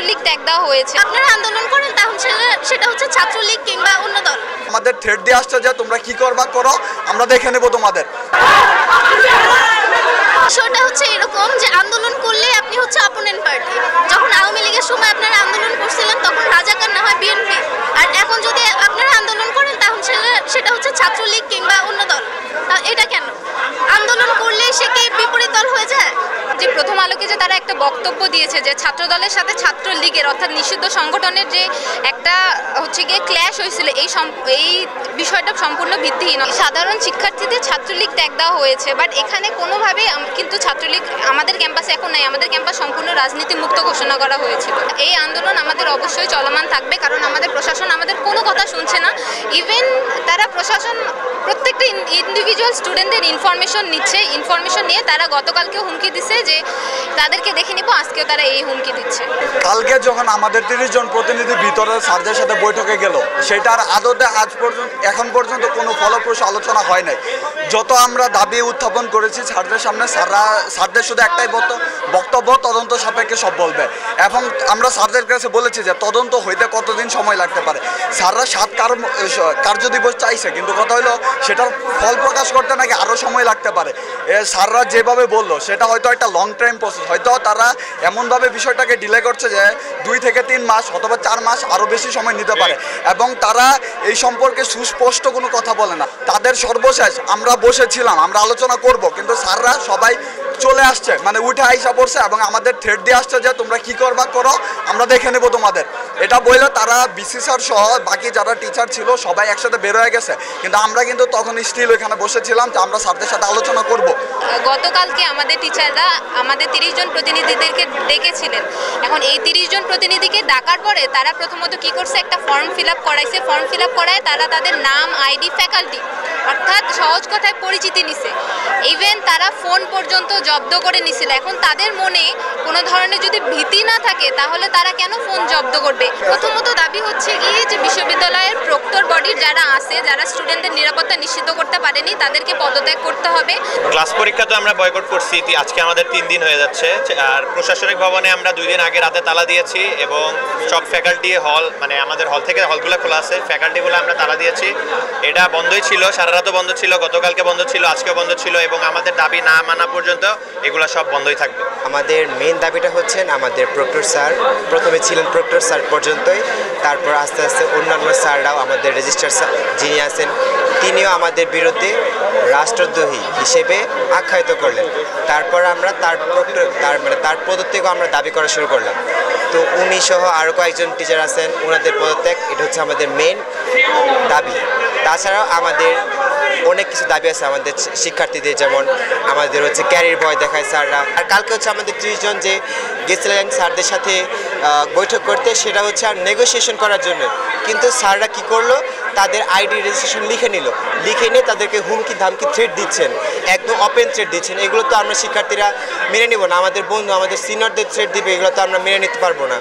ছাত্রলীগ ত্যাগ দেওয়া হয়েছে। আপনারা আন্দোলন করেন তাহলে সেটা হচ্ছে ছাত্রলীগ কিংবা অন্য দল। আমাদের থ্রেট দিয়ে আসছে যে তোমরা কি করবা করো, আমরা দেখে নেব তোমাদের। বিষয়টা হচ্ছে এরকম যে আন্দোলন করলে আপনি হচ্ছে অপোনেন্ট পার্টি। যখন আওয়ামী লীগের সময় আপনারা আন্দোলন করছিলেন তখন রাজাকার না হয় বিএনপি, আর এখন যদি আপনারা আন্দোলন করেন তাহলে সেটা হচ্ছে ছাত্রলীগ কিংবা অন্য দল। এটা কেন? আন্দোলন করলে সে কি বিপরীত দল হয়ে যায়? যে প্রথম আলোকে যে তারা একটা বক্তব্য দিয়েছে যে ছাত্রদলের সাথে ছাত্রলীগের অর্থাৎ নিষিদ্ধ সংগঠনের যে একটা হচ্ছে গিয়ে ক্ল্যাশ হয়েছিল, এই বিষয়টা সম্পূর্ণ ভিত্তিহীন। সাধারণ শিক্ষার্থীদের ছাত্রলীগ ত্যাগ দেওয়া হয়েছে, বাট এখানে কোনোভাবেই কিন্তু ছাত্রলীগ আমাদের ক্যাম্পাসে এখন নাই। আমাদের ক্যাম্পাস সম্পূর্ণ রাজনীতি মুক্ত ঘোষণা করা হয়েছিল। এই আন্দোলন আমাদের অবশ্যই চলমান থাকবে, কারণ আমাদের প্রশাসন আমাদের কোনো কথা শুনছে না। ইভেন তারা প্রশাসন প্রত্যেকটা ইন্ডিভিজুয়াল স্টুডেন্টদের ইনফরমেশন নিচ্ছে। ইনফরমেশন নিয়ে তারা গতকালকেও হুমকি দিচ্ছে যে তাদেরকে দেখে নিব, আজকেও তারা এই হুমকি দিচ্ছে। কালকে যখন আমাদের 30 জন প্রতিনিধি ভিতরে স্যারদের সাথে বৈঠকে গেল, সেটার আদতে এখন পর্যন্ত কোনো ফলপ্রসূ আলোচনা হয় নাই। যত আমরা দাবি উত্থাপন করেছি স্যারদের সামনে, স্যারদের শুধু একটাই বক্তব্য, তদন্ত সাপেক্ষে সব বলবে। এবং আমরা স্যারদের কাছে বলেছি যে তদন্ত হইতে কতদিন সময় লাগতে পারে। স্যাররা 7 কার্যদিবস চাইছে, কিন্তু কথা হলো সেটার ফল প্রকাশ করতে নাকি আরও সময় লাগতে পারে। স্যাররা যেভাবে বললো সেটা হয়তো একটা লং টাইম প্রসেস, হয়তো তারা এমনভাবে বিষয়টাকে ডিলে করছে যে 2 থেকে 3 মাস অথবা 4 মাস আরও বেশি সময় নিতে পারে, এবং তারা এই সম্পর্কে সুস্পষ্ট কোনো কথা বলে না। তাদের সর্বশেষ আমরা বসেছিলাম, আমরা আলোচনা করব, কিন্তু স্যাররা সবাই চলে আসছে, মানে উঠে আইসা পড়ছে এবং আমাদের থ্রেট দিয়ে আসছে যে তোমরা কি করবা করো, আমরা দেখে নেব তোমাদের। এটা বললে তারা বিসি স্যার সহ বাকি যারা টিচার ছিল সবাই একসাথে বের হয়ে গেছে, কিন্তু আমরা কিন্তু তখন স্টিল ওইখানে বসেছিলাম যে আমরা স্যারদের সাথে আলোচনা করব। গতকালকে আমাদের টিচাররা আমাদের 30 জন প্রতিনিধিদেরকে ডেকেছিলেন। এখন এই 30 জন প্রতিনিধিকে ডাকার পরে তারা প্রথমত কি করছে, একটা ফর্ম ফিল আপ করাইছে। ফর্ম ফিল আপ করায় তারা তাদের নাম, আইডি, ফ্যাকাল্টি অর্থাৎ সহজ কথায় পরিচিতি নিছে। ইভেন তারা ফোন পর্যন্ত জব্দ করে নিছিল। এখন তাদের মনে কোনো ধরনের যদি ভীতি না থাকে তাহলে তারা কেন ফোন জব্দ করবে? প্রথমত দাবি হচ্ছে গিয়ে যে বিশ্ববিদ্যালয়ের প্রক্টর বডির যারা আছে, যারা স্টুডেন্টদের নিরাপত্তা নিশ্চিত করতে পারেনি, তাদেরকে পদত্যাগ করতে হবে। ক্লাস পরীক্ষা তো আমরা বয়কট করছি, আজকে আমাদের 3 দিন হয়ে যাচ্ছে। আর প্রশাসনিক ভবনে আমরা 2 দিন আগে রাতে তালা দিয়েছি, এবং সব ফ্যাকাল্টি হল, মানে আমাদের হল থেকে হলগুলো খোলা আছে, ফ্যাকাল্টিগুলো আমরা তালা দিয়েছি। এটা বন্ধই ছিল, সারা রাতও বন্ধ ছিল, গতকালকে বন্ধ ছিল, আজকেও বন্ধ ছিল, এবং আমাদের দাবি না মানা পর্যন্ত এগুলো সব বন্ধই থাকবে। আমাদের মেইন দাবিটা হচ্ছেন আমাদের প্রক্টর স্যার, প্রথমে ছিলেন প্রক্টর স্যার পর্যন্তই, তারপর আস্তে আস্তে অন্যান্য স্যাররাও, আমাদের রেজিস্ট্রার স্যার যিনি আছেন তিনিও আমাদের বিরুদ্ধে রাষ্ট্রদ্রোহী হিসেবে আখ্যায়িত করলেন। তারপর আমরা তার পদত্যাগও আমরা দাবি করা শুরু করলাম। তো উনি সহ আরও কয়েকজন টিচার আছেন, ওনাদের পদত্যাগ, এটা হচ্ছে আমাদের মেইন দাবি। তাছাড়াও আমাদের অনেক কিছু দাবি আছে আমাদের শিক্ষার্থীদের, যেমন আমাদের হচ্ছে ক্যারিয়ার ভয় দেখায় স্যাররা। আর কালকে হচ্ছে আমাদের 30 জন যে গেছিলেন স্যারদের সাথে বৈঠক করতে, সেটা হচ্ছে আর নেগোসিয়েশন করার জন্য, কিন্তু স্যাররা কি করলো, তাদের আইডি রেজিস্ট্রেশন লিখে নিয়ে তাদেরকে হুমকি ধামকি থ্রেট দিচ্ছেন, একদম ওপেন থ্রেট দিচ্ছেন। এগুলো তো আমরা শিক্ষার্থীরা মেনে নিব না। আমাদের বন্ধু, আমাদের সিনিয়রদের থ্রেট দিবে, এগুলো তো আমরা মেনে নিতে পারবো না।